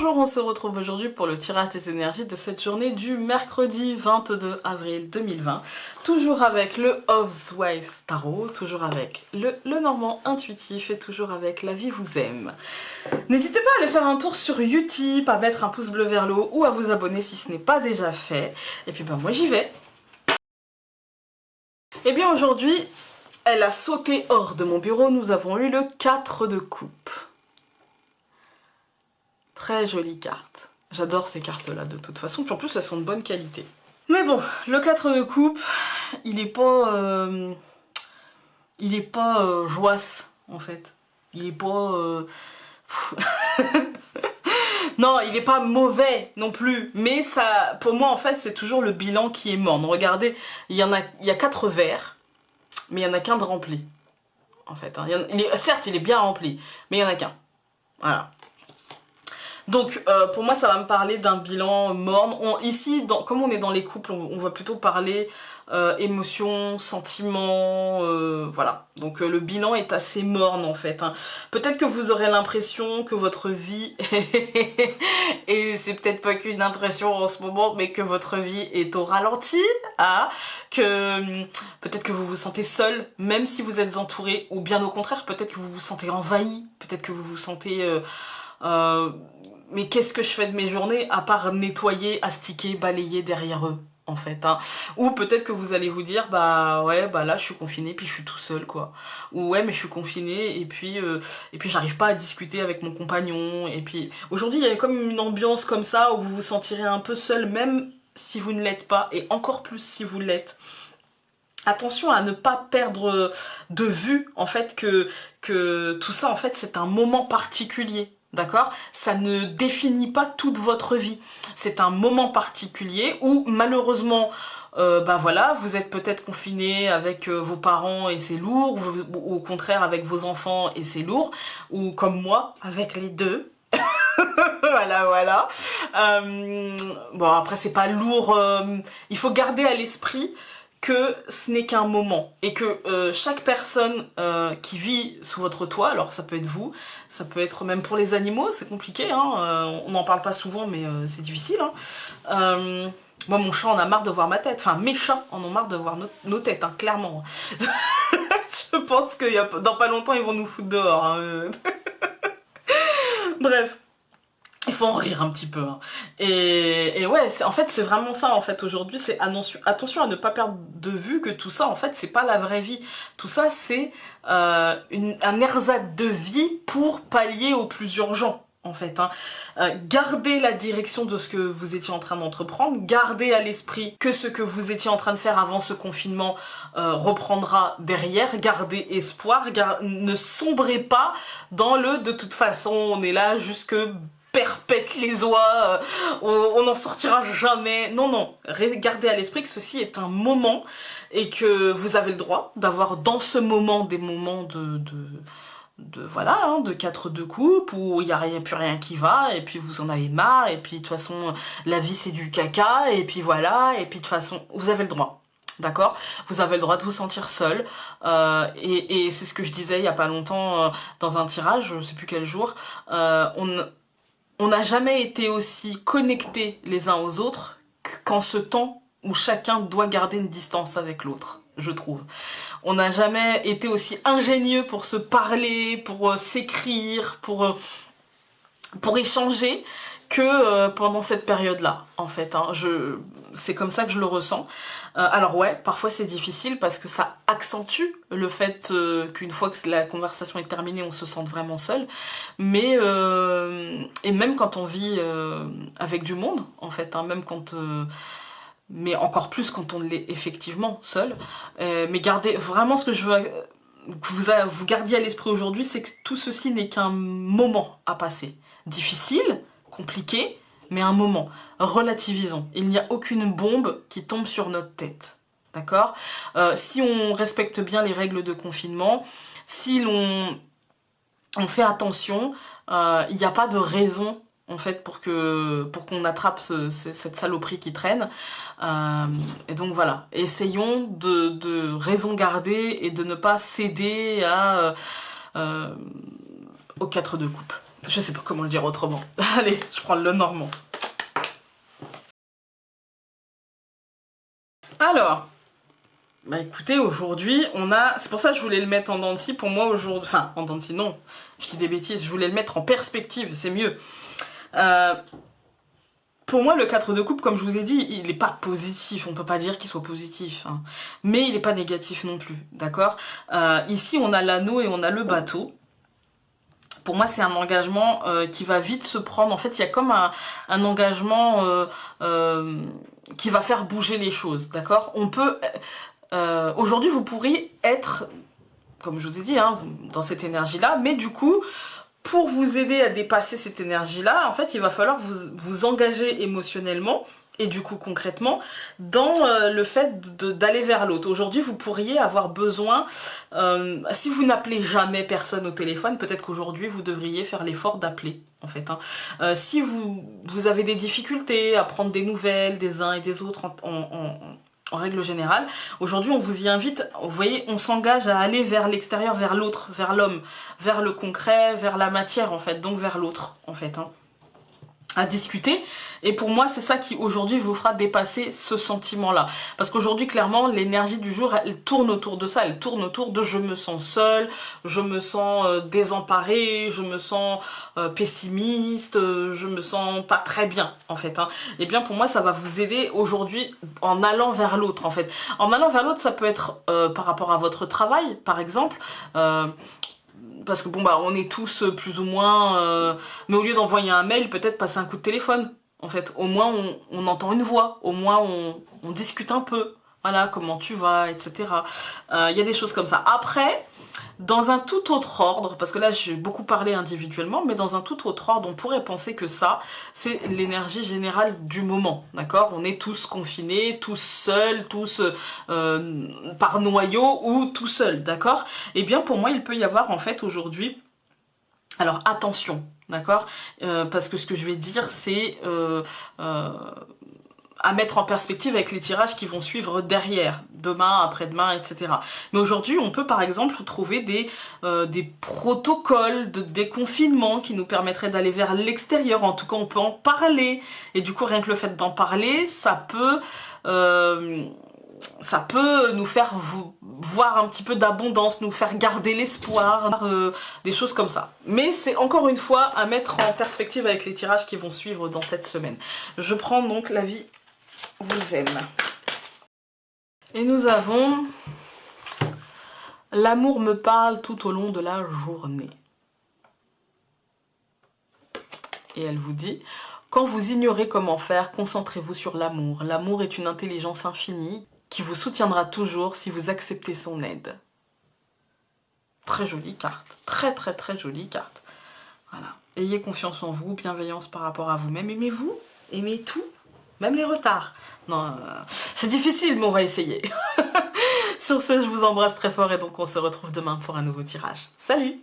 Bonjour, on se retrouve aujourd'hui pour le tirage des énergies de cette journée du mercredi 22 avril 2020. Toujours avec le Housewives Tarot, toujours avec le Normand intuitif et toujours avec La vie vous aime. N'hésitez pas à aller faire un tour sur Utip, à mettre un pouce bleu vers le haut ou à vous abonner si ce n'est pas déjà fait. Et puis ben moi j'y vais. Et bien aujourd'hui, elle a sauté hors de mon bureau, nous avons eu le 4 de coupe. Très jolie carte. J'adore ces cartes-là de toute façon, puis en plus elles sont de bonne qualité. Mais bon, le 4 de coupe, il est pas... joasse, en fait. Il est pas... non, il est pas mauvais non plus, mais ça, pour moi en fait, c'est toujours le bilan qui est morne. Regardez, il y a 4 verres, mais il y en a qu'un de rempli, en fait. Hein. Certes, il est bien rempli, mais il y en a qu'un. Voilà. Donc pour moi ça va me parler d'un bilan morne. Ici, comme on est dans les couples, on va plutôt parler émotions, sentiments, voilà. Donc le bilan est assez morne en fait. Hein. Peut-être que vous aurez l'impression que votre vie, et c'est peut-être pas qu'une impression en ce moment, mais que votre vie est au ralenti, hein, que peut-être que vous vous sentez seul, même si vous êtes entouré, ou bien au contraire, peut-être que vous vous sentez envahi, peut-être que vous vous sentez... mais qu'est-ce que je fais de mes journées à part nettoyer, astiquer, balayer derrière eux en fait, hein. Ou peut-être que vous allez vous dire bah ouais bah là je suis confinée puis je suis tout seul quoi, ou ouais mais je suis confinée et puis j'arrive pas à discuter avec mon compagnon, et puis aujourd'hui il y a comme une ambiance comme ça où vous vous sentirez un peu seul même si vous ne l'êtes pas, et encore plus si vous l'êtes. Attention à ne pas perdre de vue en fait que tout ça en fait c'est un moment particulier. D'accord? Ça ne définit pas toute votre vie. C'est un moment particulier où malheureusement, bah voilà, vous êtes peut-être confiné avec vos parents et c'est lourd, ou au contraire avec vos enfants et c'est lourd, ou comme moi, avec les deux. Voilà, voilà. Bon, après, c'est pas lourd. Il faut garder à l'esprit que ce n'est qu'un moment et que chaque personne qui vit sous votre toit, alors ça peut être vous, ça peut être même pour les animaux, c'est compliqué, hein, on n'en parle pas souvent mais c'est difficile. Hein. Moi mon chat en a marre de voir ma tête, enfin mes chats en ont marre de voir nos têtes, hein, clairement. Je pense que dans pas longtemps ils vont nous foutre dehors. Hein. Bref. Il faut en rire un petit peu. Hein. Et ouais, en fait, c'est vraiment ça, en fait, aujourd'hui. C'est attention à ne pas perdre de vue que tout ça, en fait, c'est pas la vraie vie. Tout ça, c'est un ersatz de vie pour pallier au plus urgent, en fait. Hein. Gardez la direction de ce que vous étiez en train d'entreprendre. Gardez à l'esprit que ce que vous étiez en train de faire avant ce confinement reprendra derrière. Gardez espoir. Ne sombrez pas dans le « de toute façon, on est là jusque... perpète les oies, on n'en sortira jamais. Non, non, gardez à l'esprit que ceci est un moment et que vous avez le droit d'avoir dans ce moment des moments voilà, hein, de 4 de coupe où il n'y a plus rien qui va et puis vous en avez marre et puis de toute façon la vie c'est du caca et puis voilà, et puis de toute façon vous avez le droit. D'accord? Vous avez le droit de vous sentir seul. Et c'est ce que je disais il n'y a pas longtemps dans un tirage, je ne sais plus quel jour. On n'a jamais été aussi connectés les uns aux autres qu'en ce temps où chacun doit garder une distance avec l'autre, je trouve. On n'a jamais été aussi ingénieux pour se parler, pour s'écrire, pour échanger, que pendant cette période-là, en fait. Hein. C'est comme ça que je le ressens. Alors ouais, parfois c'est difficile parce que ça accentue le fait qu'une fois que la conversation est terminée, on se sente vraiment seul. Mais, et même quand on vit avec du monde, en fait, hein, même quand... mais encore plus quand on l'est effectivement seul. Mais gardez, vraiment ce que je veux que vous gardiez à l'esprit aujourd'hui, c'est que tout ceci n'est qu'un moment à passer. Difficile, compliqué, mais un moment. Relativisons. Il n'y a aucune bombe qui tombe sur notre tête. D'accord? Si on respecte bien les règles de confinement, si on fait attention, il n'y a pas de raison en fait pour qu'on attrape cette saloperie qui traîne. Et donc voilà, essayons de raison garder et de ne pas céder aux 4 de coupe. Je sais pas comment le dire autrement. Allez, je prends le normand. Alors, bah écoutez, aujourd'hui, on a... C'est pour ça que je voulais le mettre en dents de scie. Pour moi, aujourd'hui... Enfin, en dents de scie, non. Je dis des bêtises. Je voulais le mettre en perspective, c'est mieux. Pour moi, le 4 de coupe, comme je vous ai dit, il n'est pas positif. On peut pas dire qu'il soit positif. Hein. Mais il n'est pas négatif non plus, d'accord. Ici, on a l'anneau et on a le bateau. Pour moi, c'est un engagement qui va vite se prendre. En fait, il y a comme un engagement qui va faire bouger les choses, d'accord. On peut... aujourd'hui, vous pourriez être, comme je vous ai dit, hein, dans cette énergie-là, mais du coup... Pour vous aider à dépasser cette énergie-là, en fait, il va falloir vous engager émotionnellement et du coup concrètement dans le fait d'aller vers l'autre. Aujourd'hui, vous pourriez avoir besoin, si vous n'appelez jamais personne au téléphone, peut-être qu'aujourd'hui, vous devriez faire l'effort d'appeler, en fait. Hein. Si vous avez des difficultés à prendre des nouvelles des uns et des autres en règle générale, aujourd'hui on vous y invite, vous voyez, on s'engage à aller vers l'extérieur, vers l'autre, vers l'homme, vers le concret, vers la matière en fait, donc vers l'autre en fait, hein, à discuter. Et pour moi c'est ça qui aujourd'hui vous fera dépasser ce sentiment là, parce qu'aujourd'hui clairement l'énergie du jour elle tourne autour de ça, elle tourne autour de je me sens seule, je me sens désemparée, je me sens pessimiste, je me sens pas très bien en fait, hein. Et bien pour moi ça va vous aider aujourd'hui en allant vers l'autre en fait. En allant vers l'autre ça peut être par rapport à votre travail par exemple, parce que bon bah on est tous plus ou moins mais au lieu d'envoyer un mail, peut-être passer un coup de téléphone en fait, au moins on entend une voix, au moins on discute un peu, voilà, comment tu vas, etc. Il y a des choses comme ça. Après, dans un tout autre ordre, parce que là j'ai beaucoup parlé individuellement, mais dans un tout autre ordre, on pourrait penser que ça, c'est l'énergie générale du moment, d'accord. On est tous confinés, tous seuls, tous par noyau ou tout seul, d'accord. Et bien pour moi, il peut y avoir en fait aujourd'hui, alors attention, d'accord, parce que ce que je vais dire, c'est à mettre en perspective avec les tirages qui vont suivre derrière, demain, après-demain, etc. Mais aujourd'hui, on peut par exemple trouver des protocoles de déconfinement qui nous permettraient d'aller vers l'extérieur. En tout cas, on peut en parler. Et du coup, rien que le fait d'en parler, ça peut nous faire voir un petit peu d'abondance, nous faire garder l'espoir, des choses comme ça. Mais c'est encore une fois à mettre en perspective avec les tirages qui vont suivre dans cette semaine. Je prends donc la vie vous aime. Et nous avons l'amour me parle tout au long de la journée. Et elle vous dit, quand vous ignorez comment faire, concentrez-vous sur l'amour. L'amour est une intelligence infinie qui vous soutiendra toujours si vous acceptez son aide. Très jolie carte, très très très jolie carte. Voilà. Ayez confiance en vous, bienveillance par rapport à vous-même. Aimez-vous, aimez tout, même les retards. Non, c'est difficile, mais on va essayer. Sur ce, je vous embrasse très fort et donc on se retrouve demain pour un nouveau tirage. Salut!